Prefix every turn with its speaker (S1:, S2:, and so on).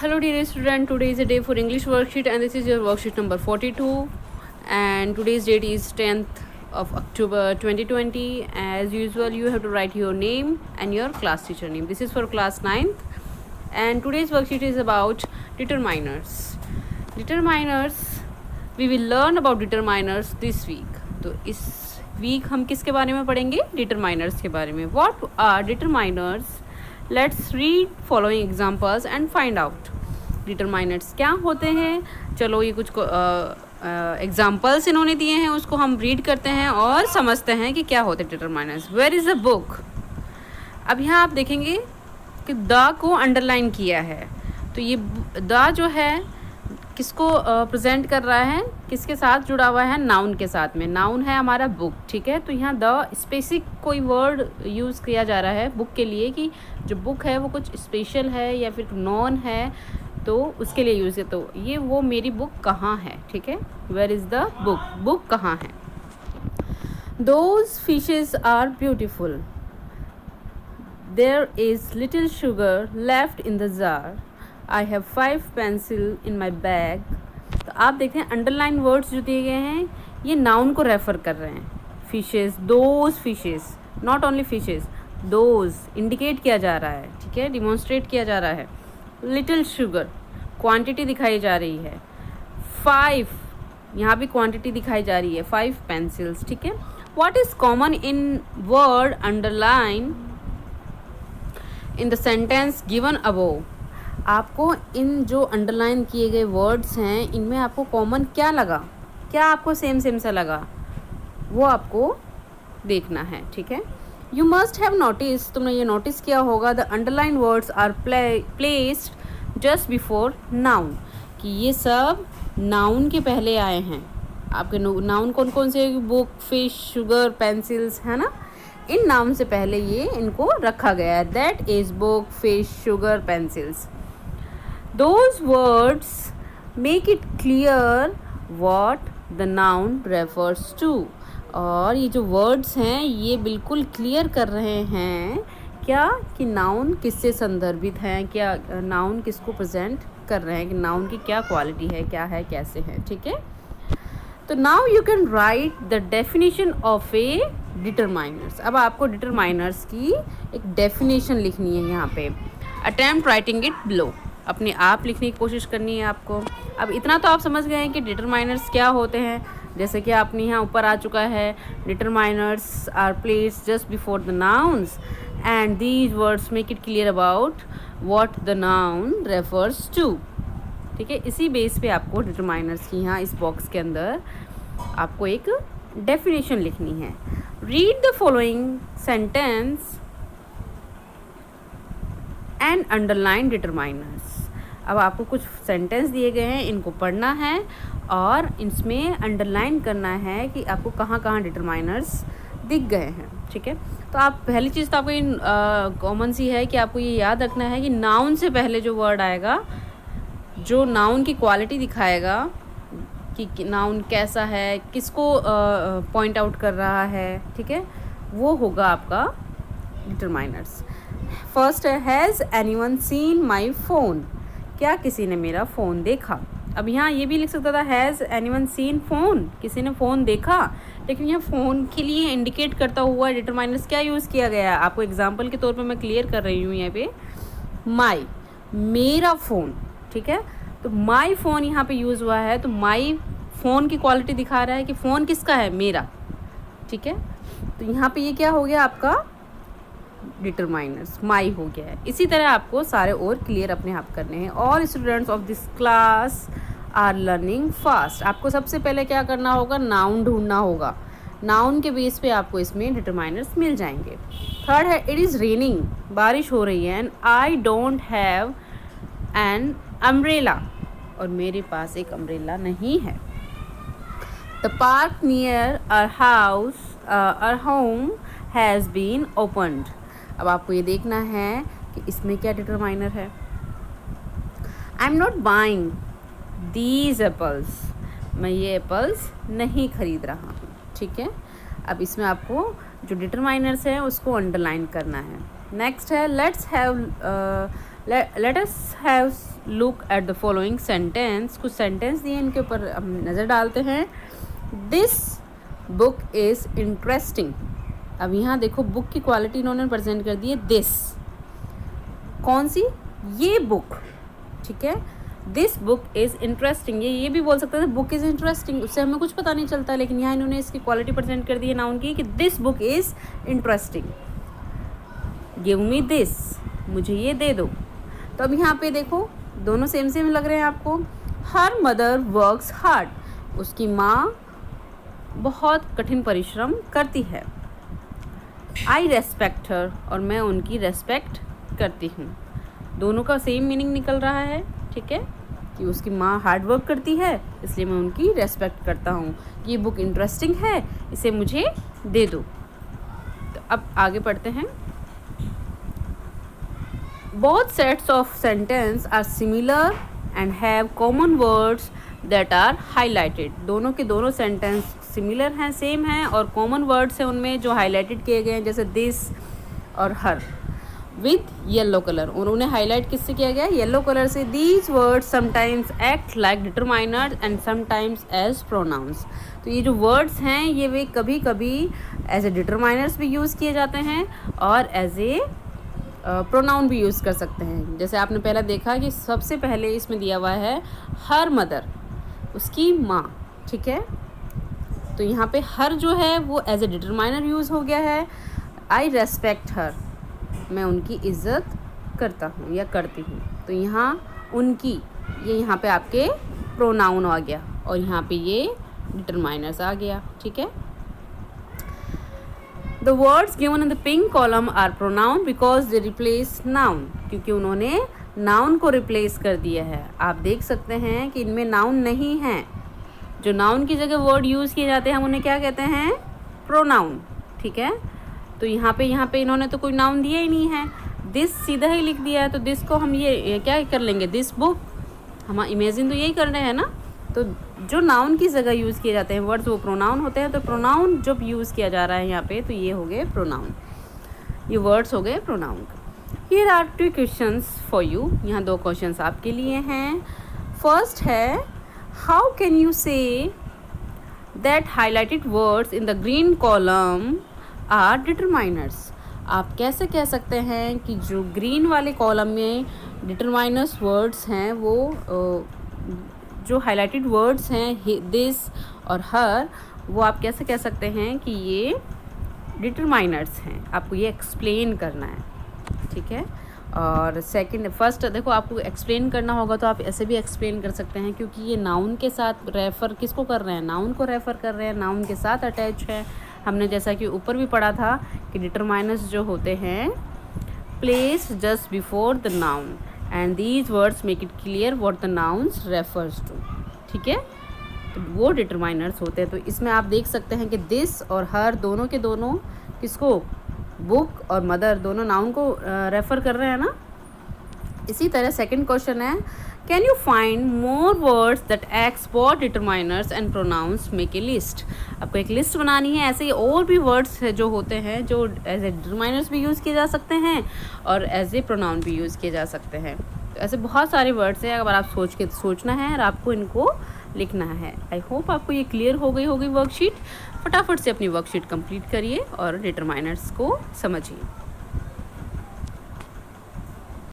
S1: Hello dear student, today is a day for English worksheet and this is your worksheet number 42 and today's date is 10th of October 2020. As usual you have to write your name and your class teacher name. This is for class 9th and today's worksheet is about determiners. Determiners, we will learn about determiners this week. तो इस week हम किसके बारे में पढ़ेंगे? Determiners के बारे में. What are determiners? Let's read following examples and find out determiners क्या होते हैं. चलो ये कुछ एग्जाम्पल्स इन्होंने दिए हैं, उसको हम रीड करते हैं और समझते हैं कि क्या होते हैं determiners. Where is the book. अब यहाँ आप देखेंगे कि द को अंडरलाइन किया है, तो ये द जो है किसको प्रेजेंट कर रहा है, किसके साथ जुड़ा हुआ है? नाउन के साथ में. नाउन है हमारा बुक, ठीक है. तो यहाँ द स्पेसिफिक कोई वर्ड यूज़ किया जा रहा है बुक के लिए कि जो बुक है वो कुछ स्पेशल है या फिर नॉन है, तो उसके लिए यूज़ है. तो ये वो मेरी बुक कहाँ है, ठीक है. Where is the book. Book कहाँ है. Those fishes are beautiful. There is little sugar left in the jar. I have 5 pencil in my bag. तो आप देखते हैं अंडरलाइन वर्ड्स जो दिए गए हैं ये नाउन को रेफ़र कर रहे हैं. Fishes, those fishes, not only fishes, those indicate किया जा रहा है, ठीक है, डिमॉन्स्ट्रेट किया जा रहा है. लिटिल शुगर, क्वांटिटी दिखाई जा रही है. 5, यहाँ भी क्वांटिटी दिखाई जा रही है. 5 पेंसिल्स, ठीक है. What is common in word underline in the sentence given above. आपको इन जो अंडरलाइन किए गए वर्ड्स हैं इनमें आपको कॉमन क्या लगा, क्या आपको सेम सा लगा, वो आपको देखना है, ठीक है. यू मस्ट हैव नोटिस, तुमने ये नोटिस किया होगा, the underline words are placed just before noun, कि ये सब नाउन के पहले आए हैं. आपके नाउन कौन कौन से? बुक, फिश, शुगर, पेंसिल्स, है ना. इन नाउन से पहले ये इनको रखा गया है. That is book, fish, sugar, pencils. Those words make it clear what the noun refers to. और ये जो वर्ड्स हैं ये बिल्कुल क्लियर कर रहे हैं क्या कि नाउन किससे संदर्भित हैं, क्या नाउन किसको प्रेजेंट कर रहे हैं, कि नाउन की क्या क्वालिटी है, क्या है, कैसे है, ठीक है. तो now you can write the definition of A determiners. अब आपको डिटरमाइनर्स की एक डेफिनेशन लिखनी है यहाँ पे. Attempt writing it below. अपने आप लिखने की कोशिश करनी है आपको. अब इतना तो आप समझ गए हैं कि डिटरमाइनर्स क्या होते हैं. जैसे कि आपने यहाँ ऊपर आ चुका है, determiners are placed just before the nouns and these words make it clear about what the noun refers to, ठीक है. इसी बेस पे आपको डिटरमाइनर्स की यहाँ इस बॉक्स के अंदर आपको एक डेफिनेशन लिखनी है. Read the following sentence and underline determiners. अब आपको कुछ सेंटेंस दिए गए हैं, इनको पढ़ना है और इसमें अंडरलाइन करना है कि आपको कहाँ कहाँ डिटरमाइनर्स दिख गए हैं, ठीक है. तो आप पहली चीज़ तो आपको कॉमन सी है कि आपको ये याद रखना है कि नाउन से पहले जो वर्ड आएगा, जो नाउन की क्वालिटी दिखाएगा कि नाउन कैसा है, किसको पॉइंट आउट कर रहा है, ठीक है, वो होगा आपका डिटरमाइनर्स. फर्स्ट है, has anyone seen my phone. क्या किसी ने मेरा फ़ोन देखा. अब यहाँ ये भी लिख सकता था, हैज़ एनीवन सीन फ़ोन, किसी ने फ़ोन देखा, लेकिन यहाँ फ़ोन के लिए इंडिकेट करता हुआ डिटरमाइनर्स क्या यूज़ किया गया है. आपको एग्जांपल के तौर पे मैं क्लियर कर रही हूँ यहाँ पे. माई, मेरा फ़ोन, ठीक है. तो माई फ़ोन यहाँ पे यूज़ हुआ है, तो माई फ़ोन की क्वालिटी दिखा रहा है कि फ़ोन किसका है, मेरा, ठीक है. तो यहाँ पे ये क्या हो गया आपका डिटरमाइनर्स, माई हो गया है. इसी तरह आपको सारे और क्लियर अपने आप करने हैं. All students of this class are learning fast. आपको सबसे पहले क्या करना होगा, नाउन ढूंढना होगा. नाउन के बेस पे आपको इसमें डिटरमाइनर्स मिल जाएंगे. थर्ड है, इट इज़ रेनिंग, बारिश हो रही है, and I don't have an umbrella, और मेरे पास एक अम्ब्रेला नहीं है. The park near our home has been opened. अब आपको ये देखना है कि इसमें क्या डिटरमाइनर है. I am not buying these apples, मैं ये एप्पल्स नहीं खरीद रहा हूँ, ठीक है. अब इसमें आपको जो डिटरमाइनर्स हैं उसको अंडरलाइन करना है. नेक्स्ट है, let's have let us have look at the following sentence. कुछ सेंटेंस दिए, इनके ऊपर हम नज़र डालते हैं. This book is interesting. अब यहाँ देखो बुक की क्वालिटी इन्होंने प्रेजेंट कर दी है दिस. कौन सी? ये बुक. ठीक है, दिस बुक इज़ इंटरेस्टिंग. ये भी बोल सकते थे बुक इज़ इंटरेस्टिंग, उससे हमें कुछ पता नहीं चलता, लेकिन यहाँ इन्होंने इसकी क्वालिटी प्रेजेंट कर दी है नाउन की कि this book is interesting. Give me this, मुझे ये दे दो. तो अब यहाँ पे देखो दोनों सेम सेम लग रहे हैं आपको. Her mother works hard. उसकी माँ बहुत कठिन परिश्रम करती है. आई रेस्पेक्ट हर, और मैं उनकी रेस्पेक्ट करती हूँ. दोनों का सेम मीनिंग निकल रहा है. ठीक है, कि उसकी माँ हार्ड वर्क करती है इसलिए मैं उनकी रेस्पेक्ट करता हूँ. ये बुक इंटरेस्टिंग है, इसे मुझे दे दो. तो अब आगे पढ़ते हैं. Both sets of sentence are similar and have common words that are highlighted. दोनों के दोनों सेंटेंस सिमिलर हैं, सेम हैं, और कॉमन वर्ड्स हैं उनमें जो हाईलाइटेड किए गए हैं, जैसे दिस और हर, विथ येलो कलर. और उन्हें हाईलाइट किससे किया गया है? येलो कलर से. These words sometimes act like determiner and sometimes as pronouns. तो ये जो वर्ड्स हैं ये वे कभी कभी एज ए डिटरमाइनर्स भी यूज़ किए जाते हैं और एज ए प्रोनाउन भी यूज़ कर सकते हैं. जैसे आपने पहला देखा कि सबसे पहले इसमें दिया हुआ है हर मदर, उसकी माँ. ठीक है, तो यहाँ पे हर जो है वो एज ए डिटरमाइनर यूज़ हो गया है. आई रेस्पेक्ट हर, मैं उनकी इज़्ज़त करता हूँ या करती हूँ. तो यहाँ उनकी, ये यहाँ पे आपके प्रोनाउन आ गया और यहाँ पे ये डिटरमाइनर्स आ गया. ठीक है. The words given in the pink column are pronoun because they replace noun. क्योंकि उन्होंने noun को replace कर दिया है. आप देख सकते हैं कि इनमें noun नहीं है. जो noun की जगह word यूज़ किए जाते हैं हम उन्हें क्या कहते हैं? pronoun. ठीक है, तो यहाँ पे इन्होंने तो कोई noun दिया ही नहीं है. this सीधा ही लिख दिया है, तो this को हम ये क्या कर लेंगे? this book. हम इमेजिन तो यही कर रहे हैं ना. तो जो नाउन की जगह यूज़ किए जाते हैं वर्ड्स वो प्रोनाउन होते हैं. तो प्रोनाउन जब यूज़ किया जा रहा है यहाँ पे, तो ये हो गए प्रोनाउन. ये वर्ड्स हो गए pronoun. Here are 2 questions for you. यहाँ 2 क्वेश्चंस आपके लिए हैं. फर्स्ट है, how can you say that highlighted words in the green column are determiners. आप कैसे कह सकते हैं कि जो ग्रीन वाले कॉलम में डिटरमाइनर्स वर्ड्स हैं वो जो हाईलाइटेड वर्ड्स हैं दिस और हर, वो आप कैसे कह सकते हैं कि ये डिटरमाइनर्स हैं? आपको ये एक्सप्लेन करना है. ठीक है, और फर्स्ट देखो आपको एक्सप्लेन करना होगा तो आप ऐसे भी एक्सप्लेन कर सकते हैं, क्योंकि ये नाउन के साथ रेफ़र किसको कर रहे हैं? नाउन को रेफ़र कर रहे हैं, नाउन के साथ अटैच है. हमने जैसा कि ऊपर भी पढ़ा था कि डिटरमाइनर्स जो होते हैं place just before the noun and these words make it clear what the nouns refers to. ठीक है, तो वो डिटरमाइनर्स होते हैं. तो इसमें आप देख सकते हैं कि दिस और हर दोनों के दोनों किसको? बुक और मदर दोनों नाउन को रेफ़र कर रहे हैं ना. इसी तरह सेकंड क्वेश्चन है, can you find more words that acts both determiners and pronouns, make a list. आपको एक लिस्ट बनानी है. ऐसे ही और भी वर्ड्स जो होते हैं जो एज ए डिटरमाइनर्स भी यूज़ किए जा सकते हैं और एज ए प्रोनाउन भी यूज़ किए जा सकते हैं. तो ऐसे बहुत सारे वर्ड्स हैं. अगर आप सोचना है और आपको इनको लिखना है. आई होप आपको ये क्लियर हो गई होगी वर्कशीट. फटाफट से अपनी वर्कशीट कंप्लीट करिए और डिटरमाइनर्स को समझिए.